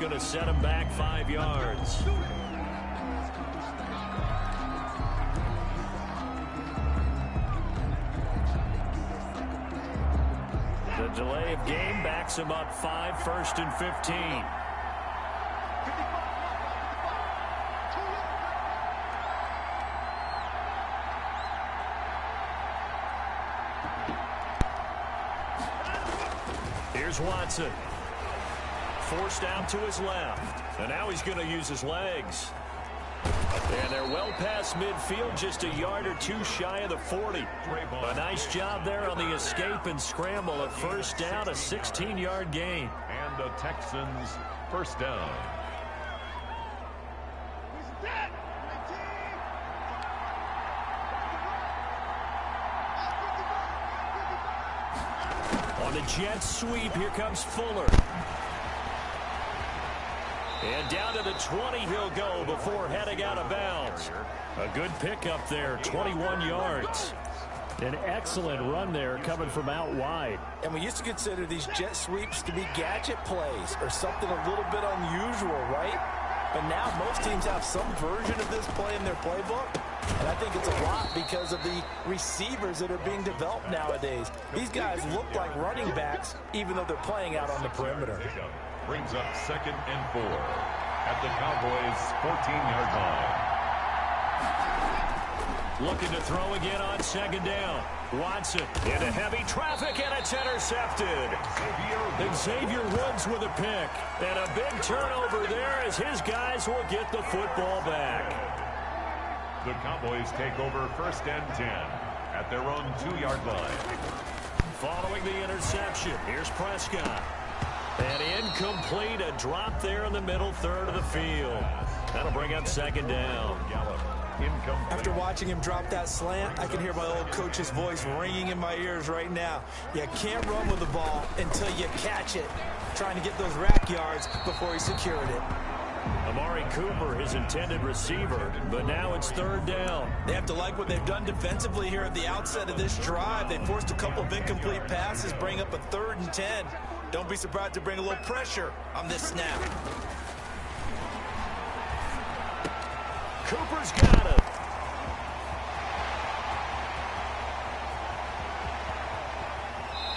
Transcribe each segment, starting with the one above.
going to set him back 5 yards. The delay of game backs him up 5, 1st and 15. Here's Watson. Forced out to his left. And now he's going to use his legs. And they're well past midfield, just a yard or two shy of the 40. A nice job there on the escape and scramble. A first down, a 16-yard gain. And the Texans first down. On the jet sweep, here comes Fuller. And down to the 20 he'll go before heading out of bounds. A good pickup there, 21 yards. An excellent run there coming from out wide. And we used to consider these jet sweeps to be gadget plays or something a little bit unusual, right? But now most teams have some version of this play in their playbook. And I think it's a lot because of the receivers that are being developed nowadays. These guys look like running backs even though they're playing out on the perimeter. Brings up 2nd and 4 at the Cowboys' 14-yard line. Looking to throw again on 2nd down. Watson into heavy traffic, and it's intercepted. Xavier Woods with a pick. And a big turnover there as his guys will get the football back. The Cowboys take over 1st and 10 at their own 2-yard line. Following the interception, here's Prescott. And incomplete, a drop there in the middle third of the field. That'll bring up 2nd down. After watching him drop that slant, I can hear my old coach's voice ringing in my ears right now. You can't run with the ball until you catch it. Trying to get those rack yards before he secured it. Amari Cooper, his intended receiver, but now it's 3rd down. They have to like what they've done defensively here at the outset of this drive. They forced a couple of incomplete passes, bring up a 3rd and 10. Don't be surprised to bring a little pressure on this snap. Cooper's got it.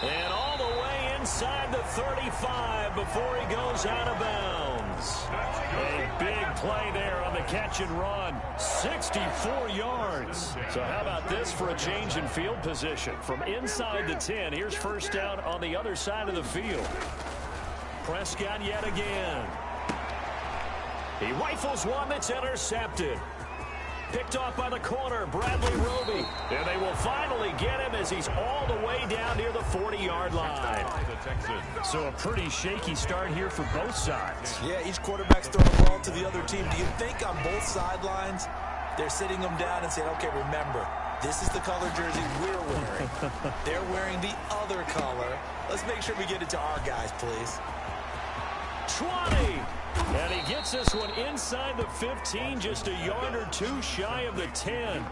And all the way inside the 35 before he goes out of bounds. A big play there on the catch and run. 64 yards. So how about this for a change in field position? From inside the 10, here's 1st down on the other side of the field. Prescott yet again. He rifles one that's intercepted. Picked off by the corner, Bradley Roby. And they will finally get him as he's all the way down near the 40-yard line. So a pretty shaky start here for both sides. Yeah, each quarterback's throwing the ball to the other team. Do you think on both sidelines they're sitting them down and saying, okay, remember, this is the color jersey we're wearing. They're wearing the other color. Let's make sure we get it to our guys, please. 20. And he gets this one inside the 15, just a yard or two shy of the 10.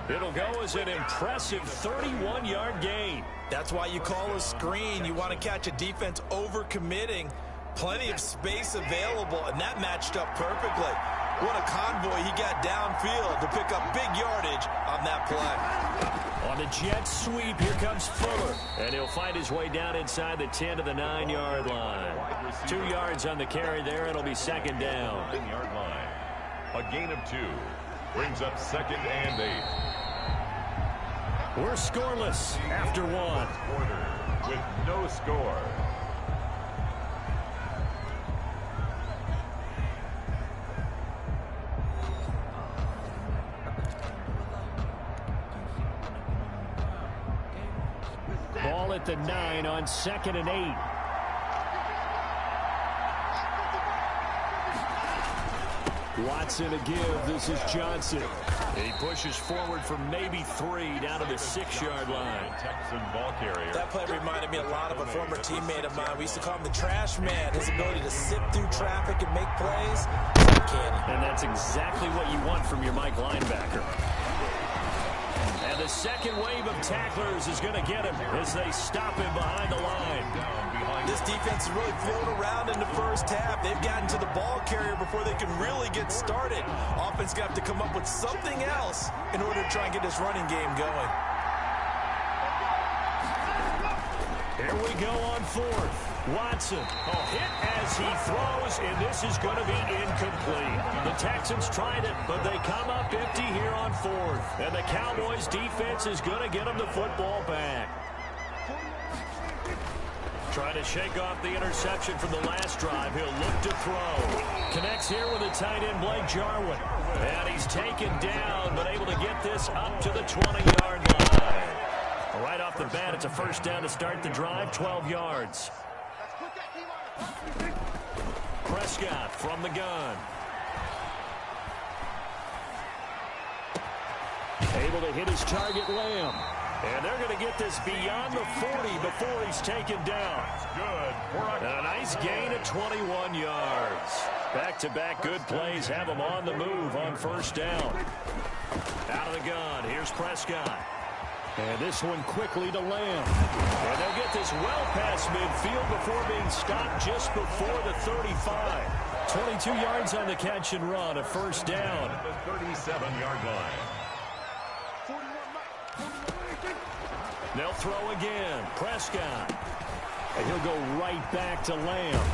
It'll go as an impressive 31-yard gain. That's why you call a screen. You want to catch a defense over-committing. Plenty of space available, and that matched up perfectly. What a convoy he got downfield to pick up big yardage on that play. On the jet sweep, here comes Fuller. And he'll find his way down inside the 10 to the 9-yard line. 2 yards on the carry there. It'll be 2nd down. 10-yard line. A gain of 2. Brings up 2nd and 8. We're scoreless after 1. Quarter with no score. Ball at the 9 on 2nd and 8. Watson to give. This is Johnson. He pushes forward for maybe 3 down to the 6-yard line. Texan ball carrier. That play reminded me a lot of a former teammate of mine. We used to call him the trash man. His ability to sift through traffic and make plays. Uncanny. And that's exactly what you want from your Mike linebacker. And the second wave of tacklers is going to get him as they stop him behind the line. This defense is really thrown around in the first half. They've gotten to the ball carrier before they can really get started. Offense got to come up with something else in order to try and get this running game going. Here we go on fourth. Watson, hit as he throws, and this is going to be incomplete. The Texans tried it, but they come up empty here on fourth. And the Cowboys' defense is going to get them the football back. Trying to shake off the interception from the last drive. He'll look to throw. Connects here with the tight end, Blake Jarwin. And he's taken down, but able to get this up to the 20-yard line. Right off the bat, it's a first down to start the drive, 12 yards. Prescott from the gun. Able to hit his target, Lamb. And they're going to get this beyond the 40 before he's taken down. And a nice gain of 21 yards. Back-to-back good plays have him on the move on first down. Out of the gun, here's Prescott. And this one quickly to Lamb. And they'll get this well past midfield before being stopped just before the 35. 22 yards on the catch and run, a first down. The 37-yard line. They'll throw again. Prescott. And he'll go right back to Lamb.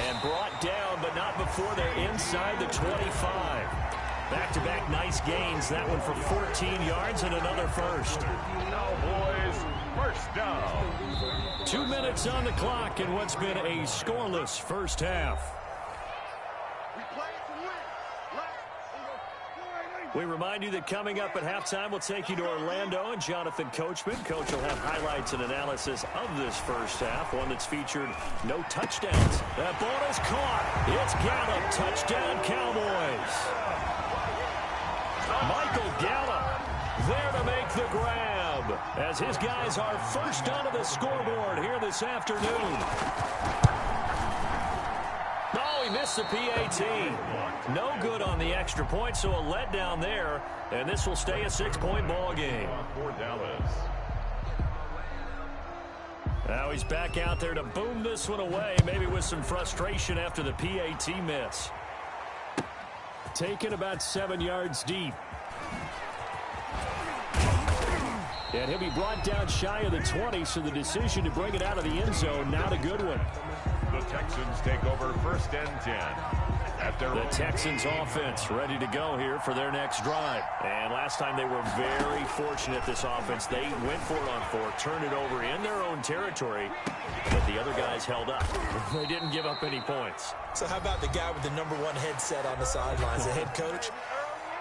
And brought down, but not before they're inside the 25. Back-to-back nice gains. That one for 14 yards and another first. Cowboys, first down. 2 minutes on the clock in what's been a scoreless first half. We remind you that coming up at halftime, we'll take you to Orlando and Jonathan Coachman. Coach will have highlights and analysis of this first half, one that's featured no touchdowns. That ball is caught. It's Gallup. Touchdown, Cowboys. Michael Gallup there to make the grab as his guys are first onto the scoreboard here this afternoon. Oh, he missed the PAT. No good on the extra point, so a letdown there, and this will stay a 6-point ball game. For Dallas. Now he's back out there to boom this one away, maybe with some frustration after the PAT miss. Taken about 7 yards deep. And he'll be brought down shy of the 20, so the decision to bring it out of the end zone, not a good one. The Texans take over first and 10. The Texans offense ready to go here for their next drive. And last time they were very fortunate, this offense. They went for it on fourth, turned it over in their own territory, but the other guys held up. They didn't give up any points. So how about the guy with the #1 headset on the sidelines, the head coach?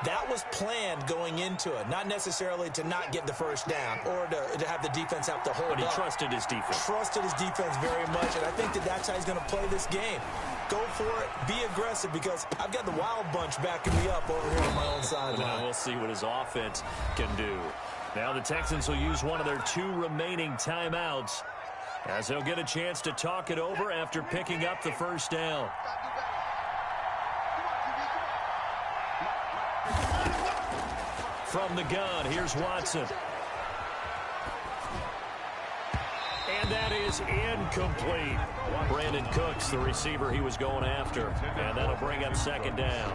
That was planned going into it, not necessarily to not get the first down or to have the defense have to hold up. But he trusted his defense. Trusted his defense very much, and I think that's how he's going to play this game. Go for it, be aggressive, because I've got the wild bunch backing me up over here on my own sideline. We'll see what his offense can do. Now the Texans will use one of their 2 remaining timeouts as they'll get a chance to talk it over after picking up the first down. From the gun, here's Watson. And that is incomplete. Brandon Cooks, the receiver he was going after. And that'll bring up second down.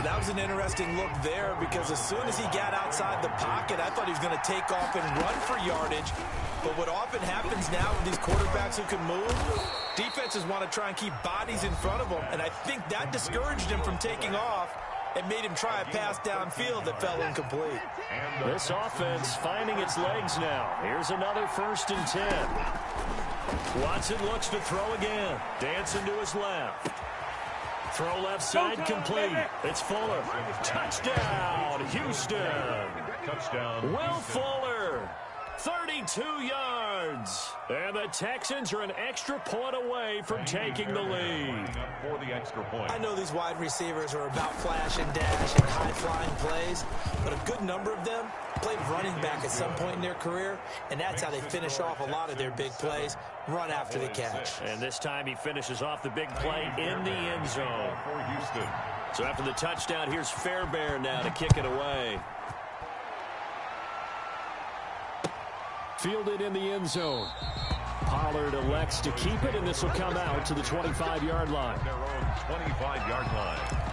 That was an interesting look there, because as soon as he got outside the pocket, I thought he was going to take off and run for yardage. But what often happens now with these quarterbacks who can move, defenses want to try and keep bodies in front of them. And I think that discouraged him from taking off and made him try a pass downfield that fell incomplete. This offense finding its legs now. Here's another first and 10. Watson looks to throw again. Dancing to his left. Throw left side complete. It's Fuller. Touchdown, Houston. Touchdown. Will Fuller. 32 yards. And the Texans are an extra point away from taking the lead. For the extra point. I know these wide receivers are about flash and dash and high-flying plays, but a good number of them played running back at some point in their career, and that's how they finish off a lot of their big plays, run after the catch. And this time he finishes off the big play in the end zone. For Houston. So after the touchdown, here's Fairbairn now to kick it away. Fielded in the end zone. Pollard elects to keep it, and this will come out to the 25-yard line. Their own 25-yard line.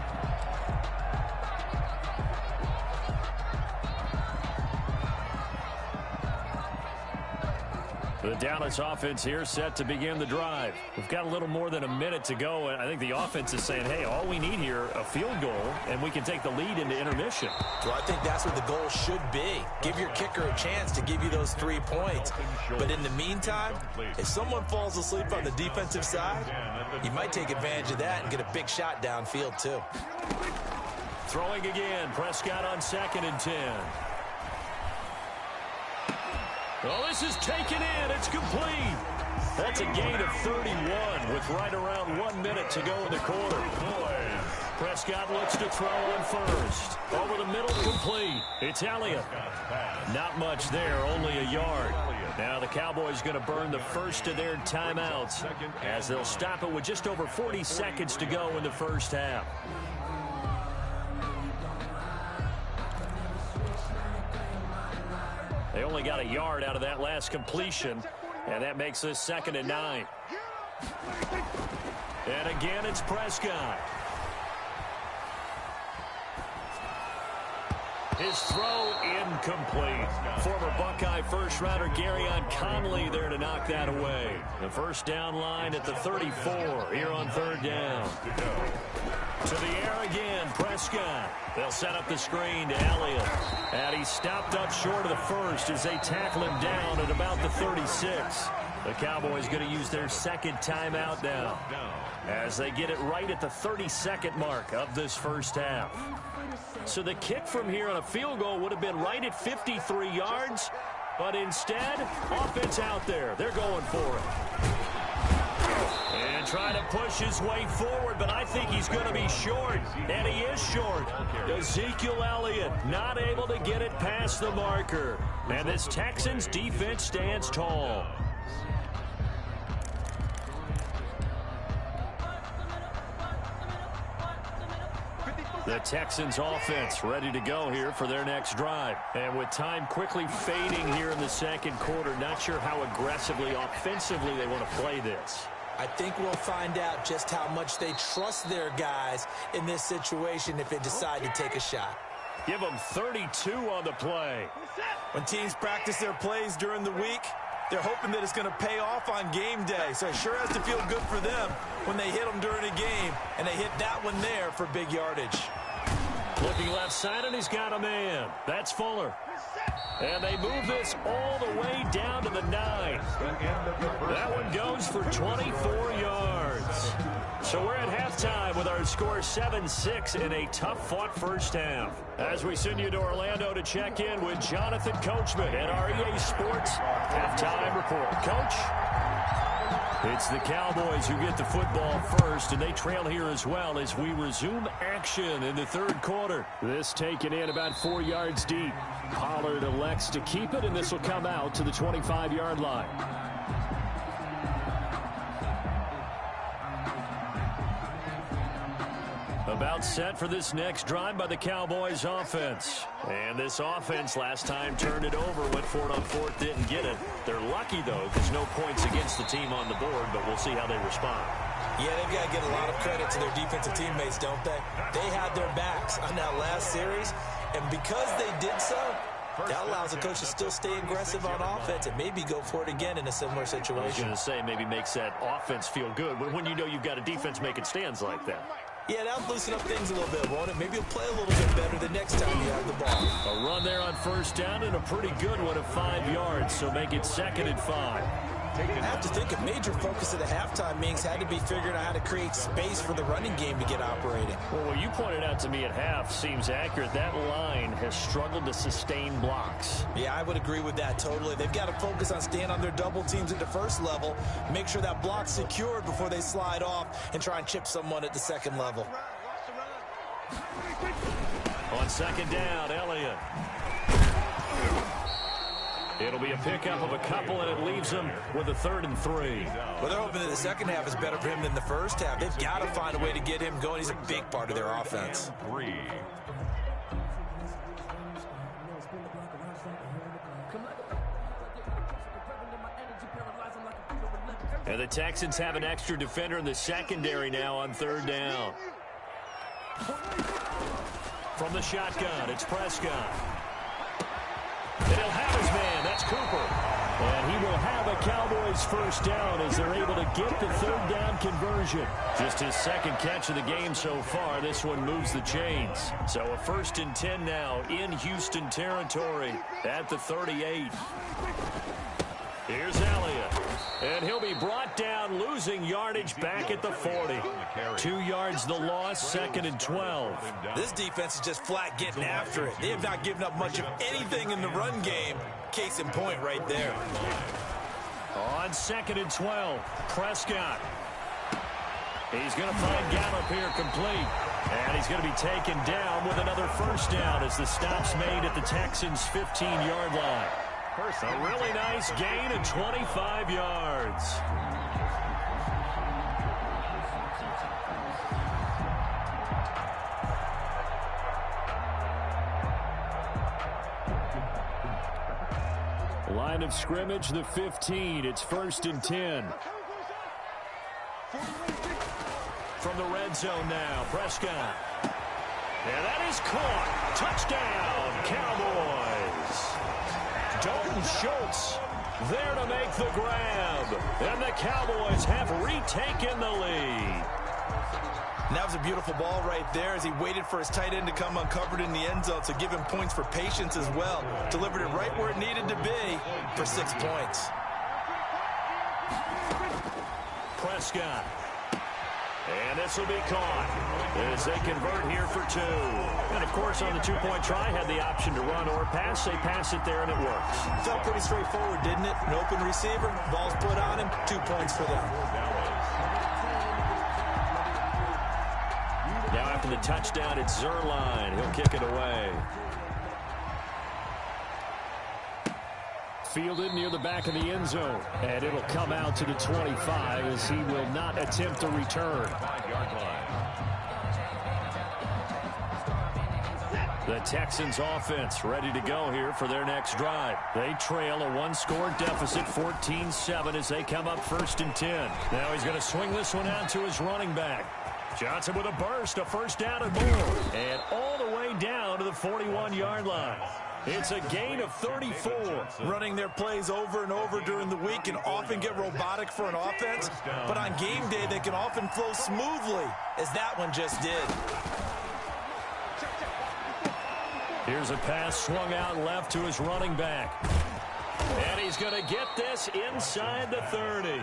The Dallas offense here set to begin the drive. We've got a little more than a minute to go, and I think the offense is saying, hey, all we need here, a field goal, and we can take the lead into intermission. Well, I think that's what the goal should be. Give your kicker a chance to give you those 3 points. But in the meantime, if someone falls asleep on the defensive side, you might take advantage of that and get a big shot downfield, too. Throwing again, Prescott on 2nd and 10. Well, this is taken in. It's complete. That's a gain of 31 with right around 1 minute to go in the quarter. Prescott looks to throw on first. Over the middle, complete. It's Elliott. Not much there, only a yard. Now the Cowboys going to burn the first of their timeouts as they'll stop it with just over 40 seconds to go in the first half. They only got a yard out of that last completion, and that makes this 2nd and 9. And again, it's Prescott. His throw incomplete. Former Buckeye first-rounder Garyon Conley there to knock that away. The first down line at the 34 here on 3rd down. To the air again, Prescott. They'll set up the screen to Elliott. And he stopped up short of the first as they tackle him down at about the 36. The Cowboys going to use their 2nd timeout now as they get it right at the 32nd mark of this first half. So the kick from here on a field goal would have been right at 53 yards, but instead, offense out there. They're going for it. And trying to push his way forward, but I think he's going to be short. And he is short. Ezekiel Elliott not able to get it past the marker. And this Texans defense stands tall. The Texans offense ready to go here for their next drive. And with time quickly fading here in the 2nd quarter, not sure how aggressively, offensively they want to play this. I think we'll find out just how much they trust their guys in this situation if they decide to take a shot. Give them 32 on the play. When teams practice their plays during the week, they're hoping that it's going to pay off on game day. So it sure has to feel good for them when they hit them during a game, and they hit that one there for big yardage. Looking left side, and he's got a man. That's Fuller. And they move this all the way down to the 9. That one goes for 24 yards. So we're at halftime with our score 7-6 in a tough-fought first half. As we send you to Orlando to check in with Jonathan Coachman at our EA Sports Halftime Report. Coach? It's the Cowboys who get the football first, and they trail here as well as we resume action in the 3rd quarter. This taken in about 4 yards deep. Pollard elects to keep it, and this will come out to the 25-yard line. About set for this next drive by the Cowboys offense. And this offense last time turned it over, went for it on 4th, didn't get it. They're lucky, though, because no points against the team on the board, but we'll see how they respond. Yeah, they've got to get a lot of credit to their defensive teammates, don't they? They had their backs on that last series, and because they did so, that allows the coach to still stay aggressive on offense and maybe go for it again in a similar situation. I was going to say maybe makes that offense feel good when you know you've got a defense making stands like that. Yeah, that'll loosen up things a little bit, won't it? Maybe he'll play a little bit better the next time you have the ball. A run there on 1st down and a pretty good one of 5 yards, so make it 2nd and 5. I have to think a major focus at the halftime meetings had to be figuring out how to create space for the running game to get operating. Well, what you pointed out to me at half seems accurate. That line has struggled to sustain blocks. Yeah, I would agree with that totally. They've got to focus on staying on their double teams at the 1st level, make sure that block's secured before they slide off and try and chip someone at the 2nd level. On 2nd down, Elliott. It'll be a pickup of a couple, and it leaves them with a 3rd and 3. Well, they're hoping that the 2nd half is better for him than the 1st half. They've got to find a way to get him going. He's a big part of their offense. 3. And the Texans have an extra defender in the secondary now on third down. From the shotgun, it's Prescott. And he'll have his man. That's Cooper. And he will have a Cowboys first down as they're able to get the third down conversion. Just his second catch of the game so far. This one moves the chains. So a 1st and 10 now in Houston territory at the 38. Here's Elliott. And he'll be brought down, losing yardage back at the 40. 2 yards the loss, 2nd and 12. This defense is just flat getting after it. They have not given up much of anything in the run game. Case in point right there. On 2nd and 12, Prescott. He's going to find Gallup here complete. And he's going to be taken down with another first down as the stop's made at the Texans' 15-yard line. A really nice gain of 25 yards. Line of scrimmage, the 15. It's 1st and 10. From the red zone now, Prescott. And that is caught. Touchdown, Cowboys. Dalton Schultz there to make the grab. And the Cowboys have retaken the lead. And that was a beautiful ball right there as he waited for his tight end to come uncovered in the end zone, so give him points for patience as well. Delivered it right where it needed to be for 6 points. Prescott. And this will be caught as they convert here for 2. And, of course, on the 2-point try, had the option to run or pass. They pass it there, and it works. Felt pretty straightforward, didn't it? An open receiver, ball's put on him, 2 points for them. Now after the touchdown, it's Zerline. He'll kick it away. Fielded near the back of the end zone. And it'll come out to the 25 as he will not attempt a return. The Texans offense ready to go here for their next drive. They trail a 1-score deficit, 14-7 as they come up 1st and 10. Now he's going to swing this one out to his running back. Johnson with a burst, a first down and more. And all the way down to the 41-yard line. It's a gain of 34. Running their plays over and over during the week can often get robotic for an offense, but on game day they can often flow smoothly, as that one just did. Here's a pass swung out left to his running back. And he's going to get this inside the 30.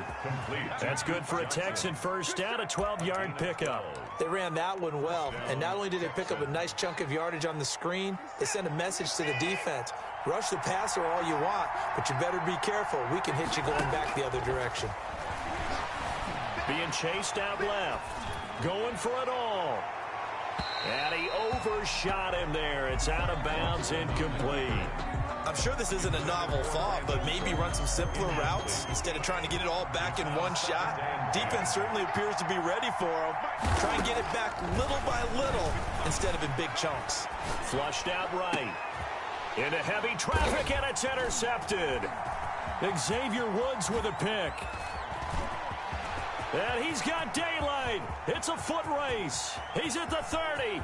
That's good for a Texan first down, a 12-yard pickup. They ran that one well, and not only did they pick up a nice chunk of yardage on the screen, they sent a message to the defense. Rush the passer all you want, but you better be careful. We can hit you going back the other direction. Being chased out left. Going for it all. And he overshot him there. It's out of bounds, incomplete. I'm sure this isn't a novel thought, but maybe run some simpler routes instead of trying to get it all back in one shot. Defense certainly appears to be ready for him. Try and get it back little by little instead of in big chunks. Flushed out right. Into heavy traffic, and it's intercepted. Xavier Woods with a pick. And he's got daylight. It's a foot race. He's at the 30.